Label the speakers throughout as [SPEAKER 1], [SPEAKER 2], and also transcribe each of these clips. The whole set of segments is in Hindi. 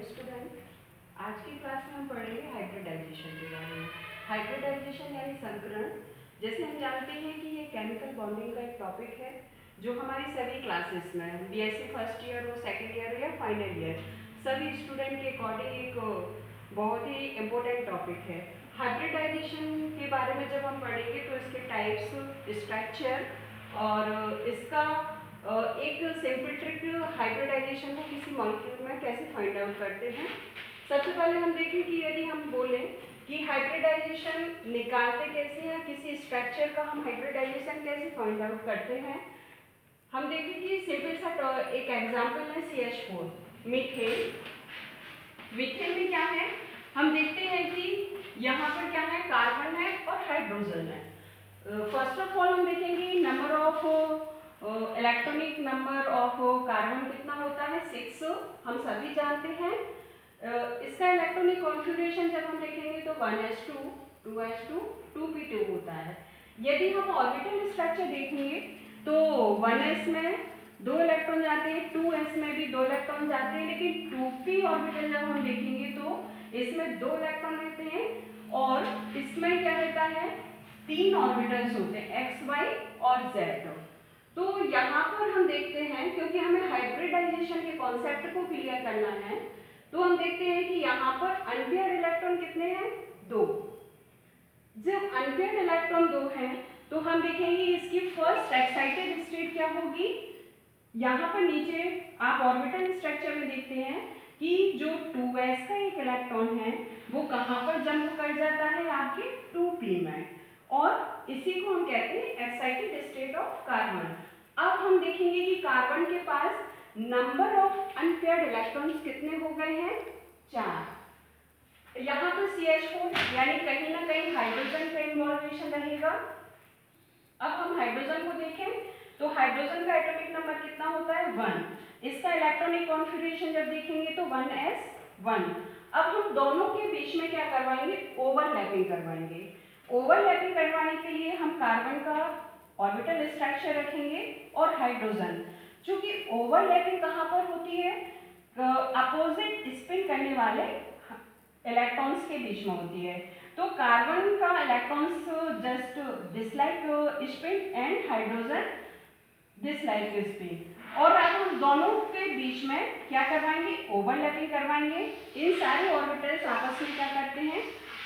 [SPEAKER 1] स्टूडेंट, आज की क्लास में हम पढ़ेंगे हाइब्रिडाइजेशन के बारे में। हाइब्रिडाइजेशन यानी संकरण। जैसे हम जानते हैं कि ये केमिकल बॉन्डिंग का एक टॉपिक है जो हमारी सभी क्लासेस में बीएससी फर्स्ट ईयर हो, सेकेंड ईयर हो या फाइनल ईयर, सभी स्टूडेंट के अकॉर्डिंग एक बहुत ही इम्पोर्टेंट टॉपिक है। हाइब्रिडाइजेशन के बारे में जब हम पढ़ेंगे तो इसके टाइप्स, स्ट्रक्चर और इसका एक सिंपल ट्रिक हाइब्रिडाइजेशन को किसी मॉलिक्यूल में कैसे फाइंड आउट करते हैं। सबसे पहले हम देखें कि यदि हम बोलें कि हाइब्रिडाइजेशन निकालते कैसे हैं, किसी स्ट्रक्चर का हम हाइब्रिडाइजेशन कैसे फाइंड आउट करते हैं। हम देखें कि सिंपल सा एक एग्जांपल है CH4 मीथेन। मीथेन में क्या है, हम देखते हैं कि यहाँ पर क्या है, कार्बन है और हाइड्रोजन है। फर्स्ट ऑफ ऑल हम देखेंगे number of electronic number of carbon कितना होता है, 6 हम सभी जानते हैं। इसका इलेक्ट्रॉनिक कॉन्फ़िगरेशन जब हम देखेंगे तो 1s2 2s2 2p2 होता है। यदि हम ऑर्बिटल स्ट्रक्चर देखेंगे तो 1s में 2 इलेक्ट्रॉन जाते हैं, 2s में भी 2 इलेक्ट्रॉन जाते हैं, लेकिन 2p ऑर्बिटल जब हम देखेंगे तो इसमें 2 इलेक्ट्रॉन रहते हैं और इसमें क्या रहता है, 3 ऑर्बिटल्स होते हैं, x, y और z। तो यहाँ पर हम देखते हैं, क्योंकि हमें हाइब्रिडाइजेशन के कॉन्सेप्ट को क्लियर करना है, तो हम देखते हैं कि यहाँ पर अनपेयर्ड इलेक्ट्रॉन कितने हैं, 2। जब अनपेयर्ड इलेक्ट्रॉन 2 हैं तो हम देखेंगे इसकी फर्स्ट एक्साइटेड स्टेट क्या होगी। यहाँ पर नीचे आप ऑर्बिटल स्ट्रक्चर में देखते हैं कि जो 2s का एक इलेक्ट्रॉन है वो कहाँ पर जंप कर जाता है, आपके 2p में, और इसी को हम कहते हैं एक्साइटेड स्टेट ऑफ कार्बन। अब हम देखेंगे कि कार्बन के पास नंबर ऑफ अनपेयर्ड इलेक्ट्रॉन्स कितने हो गए हैं, 4। यहाँ पर CH4 यानी कहीं ना कहीं हाइड्रोजन का इन्वॉल्वेशन रहेगा। अब हम हाइड्रोजन को देखें तो हाइड्रोजन का एटॉमिक नंबर कितना होता है, 1। इसका इलेक्ट्रॉनिक कॉन्फ़िगरेशन जब देखेंगे तो 1s1। अब हम दोनों के बीच में क्या करवाएंगे, ओवरलैपिंग करवाएंगे। ओवरलैपिंग करवाने के लिए हम कार्बन का ऑर्बिटल स्ट्रक्चर रखेंगे और हाइड्रोजन, चूंकि ओवरलैपिंग कहाँ पर होती है, अपोजिट स्पिन करने वाले इलेक्ट्रॉन्स के बीच में होती है। तो कार्बन का electrons just dislike spin and hydrogen dislike spin, और अब हम दोनों के बीच में क्या करवाएंगे, ओवरलैपिंग करवाएंगे। इन सारे ऑर्बिटल्स आपस में क्या करते हैं,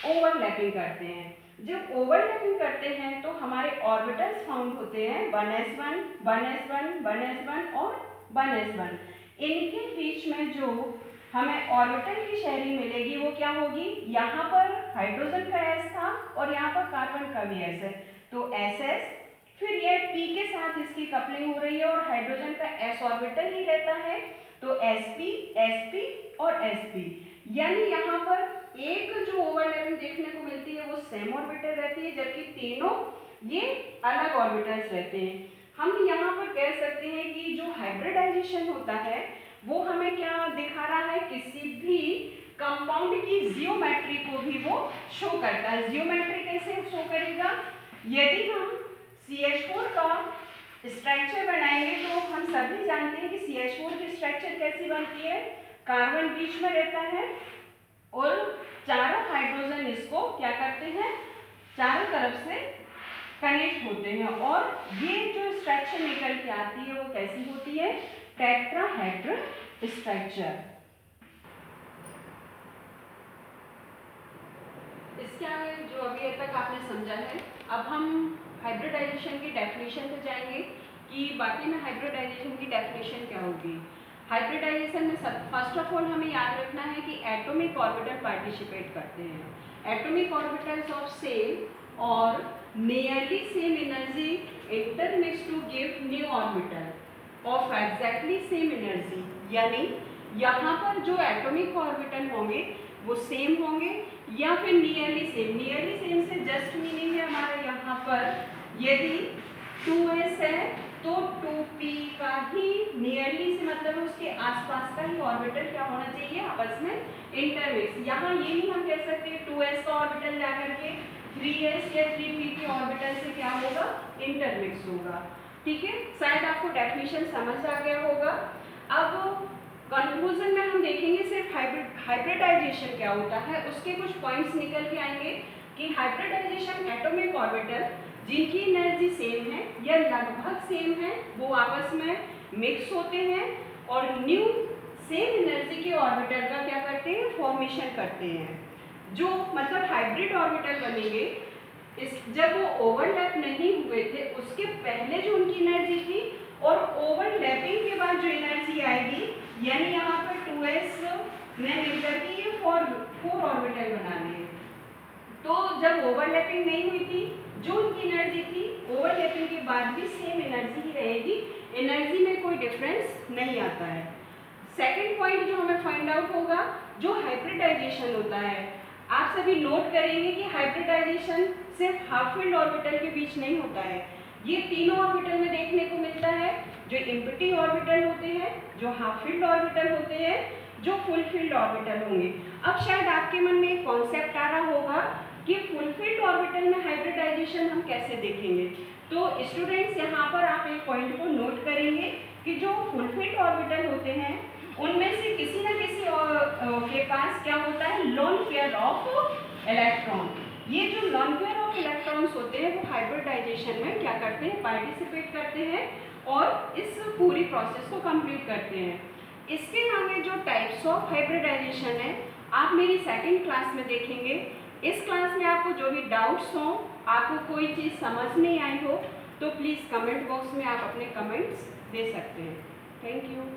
[SPEAKER 1] ओवरलैपिंग करते हैं। जब ओवरलैपिंग करते हैं तो हमारे ऑर्बिटल्स फाउंड होते हैं 1s1 1s1 1s1 और 1s1। इनके बीच में जो हमें ऑर्बिटल की शेयरिंग मिलेगी वो क्या होगी, यहाँ पर हाइड्रोजन का s था और यहाँ पर कार्बन का भी s है, तो ss, फिर ये p के साथ इसकी कपलिंग हो रही है और हाइड्रोजन का s ऑर्बिटल ही रहता है, तो sp sp और sp, यानी यहाँ पर एक जो ओवरलैपिंग देखने को मिलती है वो सेम ऑर्बिटल रहती है, जबकि तीनों ये अलग ऑर्बिटल्स रहते हैं। हम यहाँ पर कह सकते हैं कि जो हाइब्रिडाइजेशन होता है वो हमें क्या दिखा रहा है, किसी भी कंपाउंड की जियोमेट्री को भी वो शो करता है। जियोमेट्री कैसे शो करेगा, यदि हम CH4 का स्ट्रक्चर बनाएंगे तो हम सभी जानते हैं कि CH4 की स्ट्रक्चर कैसी बनती है, कार्बन बीच में रहता है और चारों हाइड्रोजन इसको क्या करते हैं, चारों तरफ से कनेक्ट होते हैं, और ये जो स्ट्रक्चर निकल के आती है वो कैसी होती है, टेट्राहेड्रल स्ट्रक्चर। इसके आगे जो अभी तक आपने समझा है, अब हम हाइब्रिडाइजेशन की डेफिनेशन पे जाएंगे कि बाकी में हाइब्रिडाइजेशन की डेफिनेशन क्या होगी। हाइब्रिडाइजेशन में फर्स्ट ऑफ ऑल हमें याद रखना है कि एटॉमिक ऑर्बिटल पार्टिसिपेट करते हैं। एटॉमिक ऑर्बिटल्स ऑफ सेम और nearly same energy intermix to give new orbital of exactly same energy, यानी यहाँ पर जो एटॉमिक ऑर्बिटल होंगे वो सेम होंगे या फिर नियरली सेम। नियरली सेम से जस्ट मीनिंग है हमारा यहाँ पर यदि 2s है तो 2p का ही नियरली से मतलब उसके आसपास का ही ऑर्बिटल क्या होना चाहिए, आपस में इंटरमिक्स। यहाँ ये नहीं हम कह सकते 2s का ऑर्बिटल जाकर के 3s या 3p के ऑर्बिटल से क्या होगा, इंटरमिक्स होगा। ठीक है, शायद आपको डेफिनेशन समझ आ गया होगा। अब कंक्लूजन में हम देखेंगे सिर्फ हाइब्रिडाइजेशन क्या होता है, उसके कुछ पॉइंट्स निकल के आएंगे कि हाइब्रिडाइजेशन एटॉमिक ऑर्बिटल जिनकी एनर्जी सेम है या लगभग सेम है वो आपस में मिक्स होते हैं और न्यू सेम एनर्जी के ऑर्बिटल का क्या करते हैं, फॉर्मेशन करते हैं। जो मतलब हाइब्रिड ऑर्बिटल बनेंगे जब वो ओवरलैप नहीं हुए थे उसके पहले जो उनकी एनर्जी थी और ओवरलैपिंग के बाद जो एनर्जी आएगी, यानी यहाँ पर 2s ने मिलकर के ये 4 ऑर्बिटल बनाने हैं। तो जब ओवरलैपिंग नहीं हुई थी, जो उनकी एनर्जी थी ओवरलैपिंग के बाद भी सेम एनर्जी ही रहेगी, एनर्जी में कोई डिफरेंस नहीं आता है। सेकेंड पॉइंट जो हमें फाइंड आउट होगा, जो हाइब्रिडाइजेशन होता है, आप सभी नोट करेंगे कि हाइब्रिडाइजेशन सिर्फ हाफ फील्ड ऑर्बिटल के बीच नहीं होता है, ये तीनों ऑर्बिटल में देखने को मिलता है। जो एम्प्टी ऑर्बिटल होते हैं, जो हाफ फील्ड ऑर्बिटल होते हैं, जो फुल फील्ड ऑर्बिटल होंगे। अब शायद आपके मन में एक कॉन्सेप्ट आ रहा होगा कि फुल फील्ड ऑर्बिटल में हाइब्रिडाइजेशन हम कैसे देखेंगे। तो स्टूडेंट्स यहाँ पर आप एक पॉइंट को नोट करेंगे कि जो फुल फील्ड ऑर्बिटल होते हैं उनमें से किसी न किसी के पास क्या होता है, लोन पेयर ऑफ इलेक्ट्रॉन। ये जो लोन पेयर ऑफ इलेक्ट्रॉन्स होते हैं वो हाइब्रिडाइजेशन में क्या करते हैं, पार्टिसिपेट करते हैं और इस पूरी प्रोसेस को कंप्लीट करते हैं। इसके आगे जो टाइप्स ऑफ हाइब्रिडाइजेशन है आप मेरी सेकंड क्लास में देखेंगे। इस क्लास में आपको जो भी डाउट्स हो, आपको कोई चीज़ समझ नहीं आई हो तो प्लीज़ कमेंट बॉक्स में आप अपने कमेंट्स दे सकते हैं। Thank you.